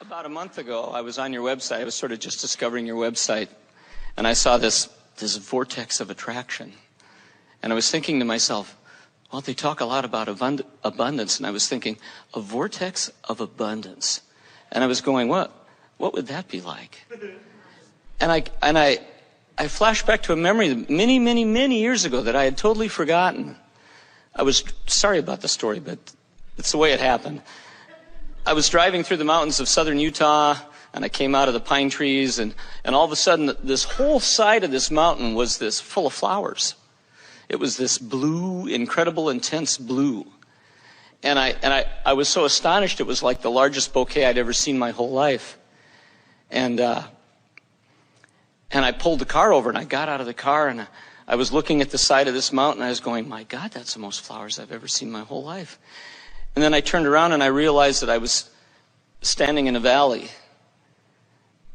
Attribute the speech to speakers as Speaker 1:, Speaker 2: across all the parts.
Speaker 1: About a month ago, I was on your website. I was sort of just discovering your website, and I saw this vortex of attraction. And I was thinking to myself, well, they talk a lot about abundance, and I was thinking, a vortex of abundance. And I was going, what would that be like? And I flashed back to a memory many, many, many years ago that I had totally forgotten. I was sorry about the story, but it's the way it happened. I was driving through the mountains of southern Utah, and I came out of the pine trees, and all of a sudden, this whole side of this mountain was this full of flowers. It was this blue, incredible, intense blue. And I was so astonished, it was like the largest bouquet I'd ever seen my whole life. And I pulled the car over, and I got out of the car, and I was looking at the side of this mountain, and I was going, my God, that's the most flowers I've ever seen my whole life. And then I turned around and I realized that I was standing in a valley.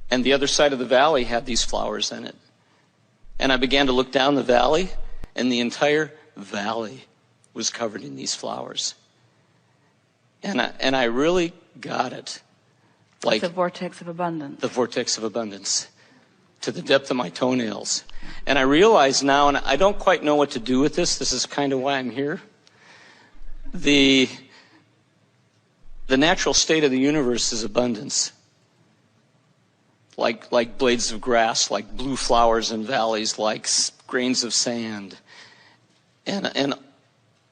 Speaker 1: And the other side of the valley had these flowers in it. And I began to look down the valley, and the entire valley was covered in these flowers. And I really got it.
Speaker 2: Like the vortex of abundance.
Speaker 1: The vortex of abundance. To the depth of my toenails. And I realize now, and I don't quite know what to do with this. This is kind of why I'm here. The natural state of the universe is abundance. Like blades of grass, like blue flowers in valleys, like grains of sand. And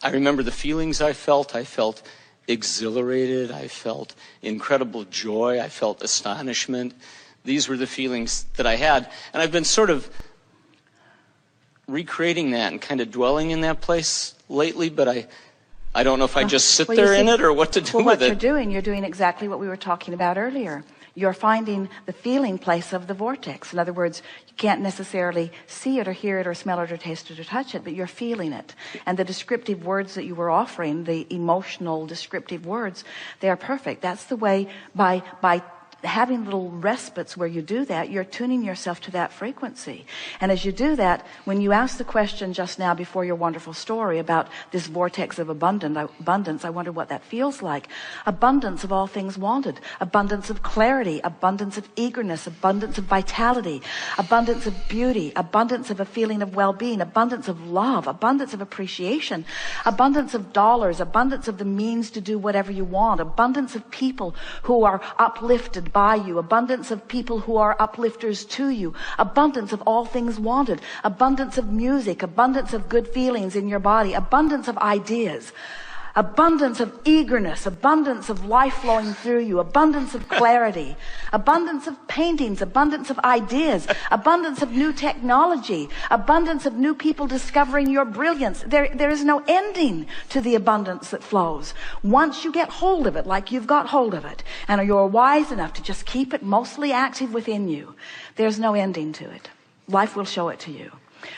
Speaker 1: I remember the feelings I felt. I felt exhilarated. I felt incredible joy. I felt astonishment. These were the feelings that I had. And I've been sort of recreating that and kind of dwelling in that place lately, but I don't know if I just sit there in it or what to do with it.
Speaker 2: You're doing exactly what we were talking about earlier. You're finding the feeling place of the vortex. In other words, you can't necessarily see it or hear it or smell it or taste it or touch it, but you're feeling it. And the descriptive words that you were offering, the emotional descriptive words, they are perfect. That's the way, by having little respites where you do that, you're tuning yourself to that frequency. And as you do that, when you asked the question just now before your wonderful story about this vortex of abundance, I wonder what that feels like. Abundance of all things wanted, abundance of clarity, abundance of eagerness, abundance of vitality, abundance of beauty, abundance of a feeling of well-being, abundance of love, abundance of appreciation, abundance of dollars, abundance of the means to do whatever you want, abundance of people who are uplifted by you, abundance of people who are uplifters to you, abundance of all things wanted, abundance of music, abundance of good feelings in your body, abundance of ideas, abundance of eagerness, abundance of life flowing through you, abundance of clarity, abundance of paintings, abundance of ideas, abundance of new technology, abundance of new people discovering your brilliance. There is no ending to the abundance that flows. Once you get hold of it, like you've got hold of it, and you're wise enough to just keep it mostly active within you, there's no ending to it. Life will show it to you,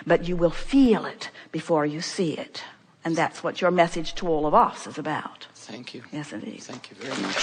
Speaker 2: but you will feel it before you see it. And that's what your message to all of us is about.
Speaker 1: Thank you.
Speaker 2: Yes, indeed.
Speaker 1: Thank you very much.